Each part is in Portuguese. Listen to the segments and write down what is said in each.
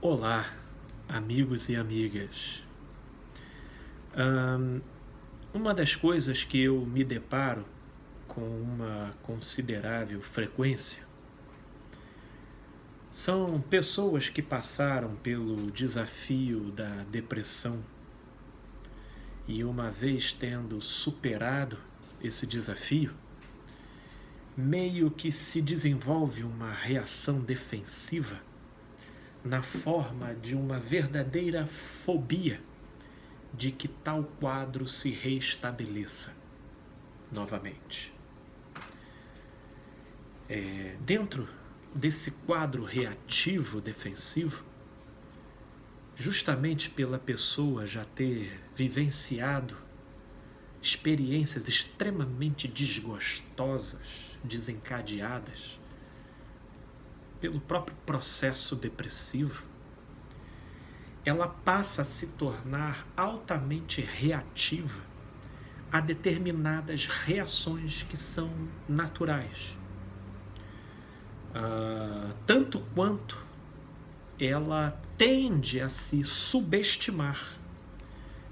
Olá, amigos e amigas. Ahn, uma das coisas que eu me deparo com uma considerável frequência são pessoas que passaram pelo desafio da depressão e, uma vez tendo superado esse desafio, meio que se desenvolve uma reação defensiva na forma de uma verdadeira fobia de que tal quadro se reestabeleça novamente. Dentro desse quadro reativo defensivo, justamente pela pessoa já ter vivenciado experiências extremamente desgostosas, desencadeadas pelo próprio processo depressivo, ela passa a se tornar altamente reativa a determinadas reações que são naturais. Tanto quanto ela tende a se subestimar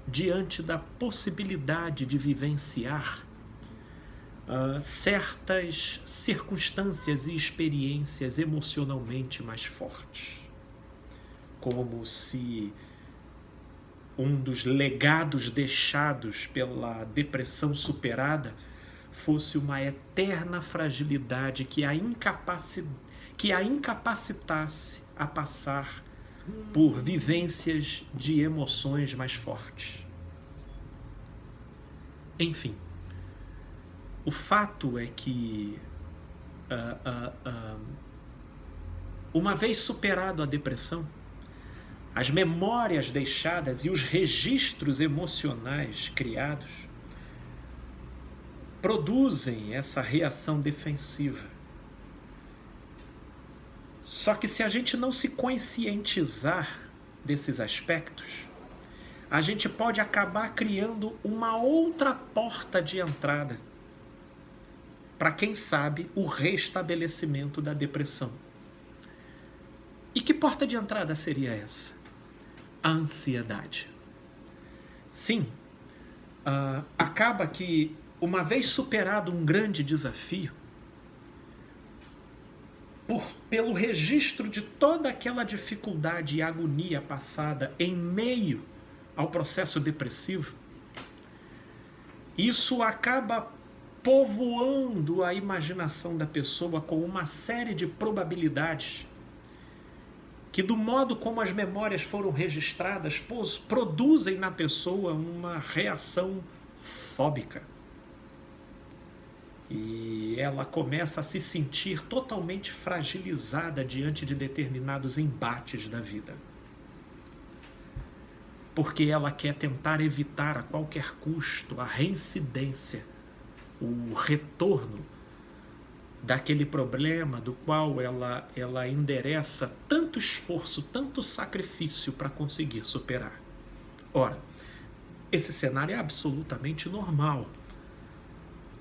diante da possibilidade de vivenciar certas circunstâncias e experiências emocionalmente mais fortes. Como se um dos legados deixados pela depressão superada fosse uma eterna fragilidade que a incapacitasse a passar por vivências de emoções mais fortes. Enfim, o fato é que uma vez superado a depressão, as memórias deixadas e os registros emocionais criados produzem essa reação defensiva. Só que se a gente não se conscientizar desses aspectos, a gente pode acabar criando uma outra porta de entrada para, quem sabe, o restabelecimento da depressão. E que porta de entrada seria essa? A ansiedade. Sim, acaba que, uma vez superado um grande desafio, pelo registro de toda aquela dificuldade e agonia passada em meio ao processo depressivo, isso acaba povoando a imaginação da pessoa com uma série de probabilidades que, do modo como as memórias foram registradas, produzem na pessoa uma reação fóbica. E ela começa a se sentir totalmente fragilizada diante de determinados embates da vida. Porque ela quer tentar evitar a qualquer custo a reincidência, o retorno daquele problema do qual ela endereça tanto esforço, tanto sacrifício para conseguir superar. Ora, esse cenário é absolutamente normal,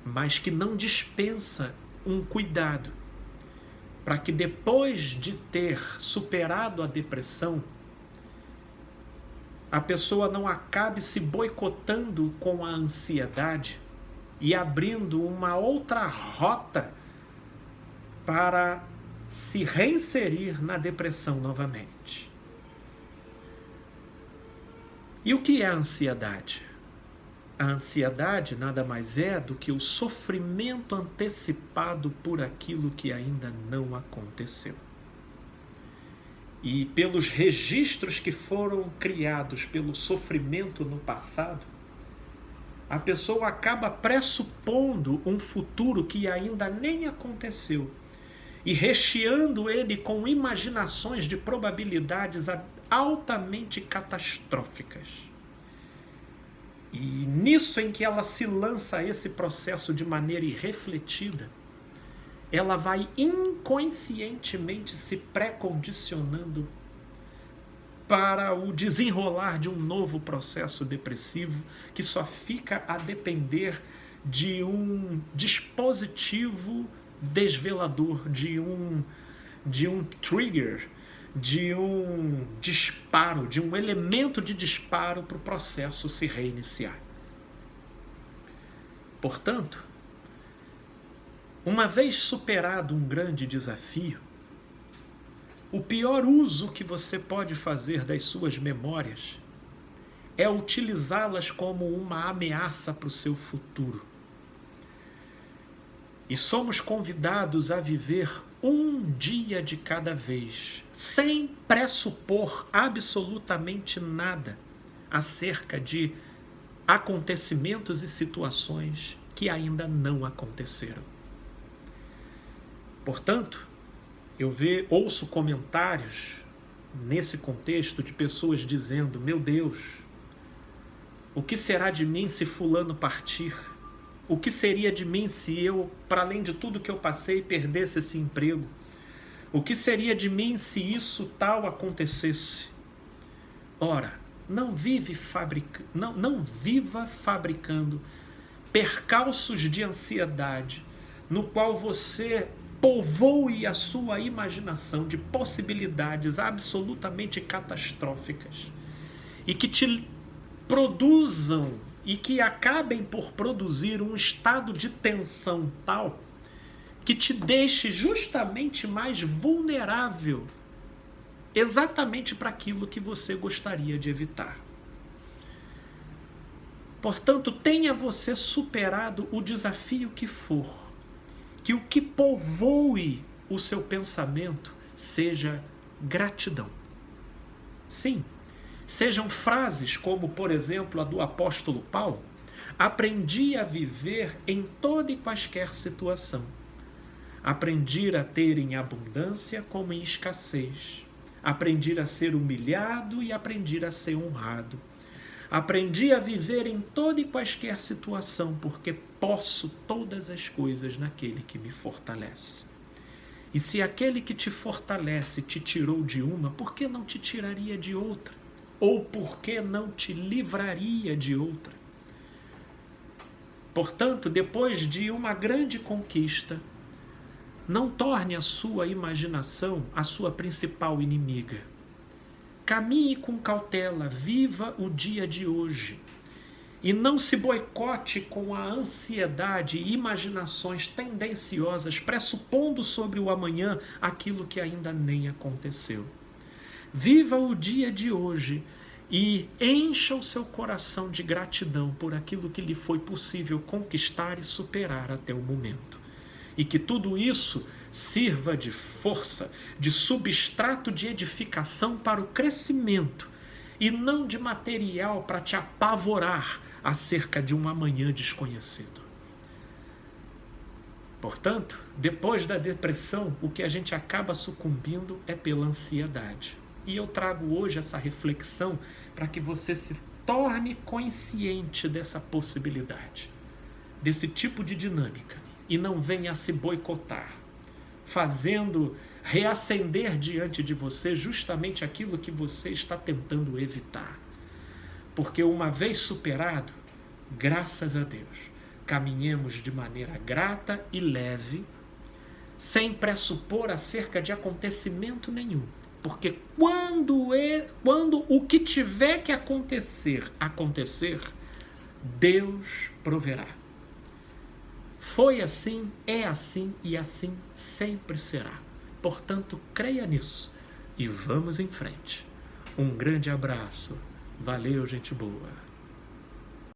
mas que não dispensa um cuidado para que, depois de ter superado a depressão, a pessoa não acabe se boicotando com a ansiedade e abrindo uma outra rota para se reinserir na depressão novamente. E o que é a ansiedade? A ansiedade nada mais é do que o sofrimento antecipado por aquilo que ainda não aconteceu. E pelos registros que foram criados pelo sofrimento no passado, a pessoa acaba pressupondo um futuro que ainda nem aconteceu e recheando ele com imaginações de probabilidades altamente catastróficas. E nisso em que ela se lança a esse processo de maneira irrefletida, ela vai inconscientemente se pré-condicionando para o desenrolar de um novo processo depressivo que só fica a depender de um dispositivo desvelador, de um trigger, de um disparo, de um elemento de disparo para o processo se reiniciar. Portanto, uma vez superado um grande desafio, o pior uso que você pode fazer das suas memórias é utilizá-las como uma ameaça para o seu futuro. E somos convidados a viver um dia de cada vez, sem pressupor absolutamente nada acerca de acontecimentos e situações que ainda não aconteceram. Portanto, eu ouço comentários nesse contexto de pessoas dizendo: meu Deus, o que será de mim se fulano partir? O que seria de mim se eu, para além de tudo que eu passei, perdesse esse emprego? O que seria de mim se isso tal acontecesse? Ora, não viva fabricando percalços de ansiedade, no qual você povoe a sua imaginação de possibilidades absolutamente catastróficas e que te produzam e que acabem por produzir um estado de tensão tal que te deixe justamente mais vulnerável exatamente para aquilo que você gostaria de evitar. Portanto, tenha você superado o desafio que for, que o que povoe o seu pensamento seja gratidão. Sim, sejam frases como, por exemplo, a do apóstolo Paulo: aprendi a viver em toda e quaisquer situação. Aprendi a ter em abundância como em escassez. Aprendi a ser humilhado e aprendi a ser honrado. Aprendi a viver em toda e quaisquer situação, porque posso todas as coisas naquele que me fortalece. E se aquele que te fortalece te tirou de uma, por que não te tiraria de outra? Ou por que não te livraria de outra? Portanto, depois de uma grande conquista, não torne a sua imaginação a sua principal inimiga. Caminhe com cautela, viva o dia de hoje. E não se boicote com a ansiedade e imaginações tendenciosas, pressupondo sobre o amanhã aquilo que ainda nem aconteceu. Viva o dia de hoje e encha o seu coração de gratidão por aquilo que lhe foi possível conquistar e superar até o momento. E que tudo isso sirva de força, de substrato de edificação para o crescimento e não de material para te apavorar acerca de um amanhã desconhecido. Portanto, depois da depressão, o que a gente acaba sucumbindo é pela ansiedade. E eu trago hoje essa reflexão para que você se torne consciente dessa possibilidade, desse tipo de dinâmica, e não venha a se boicotar, fazendo reacender diante de você justamente aquilo que você está tentando evitar. Porque uma vez superado, graças a Deus, caminhemos de maneira grata e leve, sem pressupor acerca de acontecimento nenhum. Porque quando o que tiver que acontecer, Deus proverá. Foi assim, é assim e assim sempre será. Portanto, creia nisso e vamos em frente. Um grande abraço. Valeu, gente boa.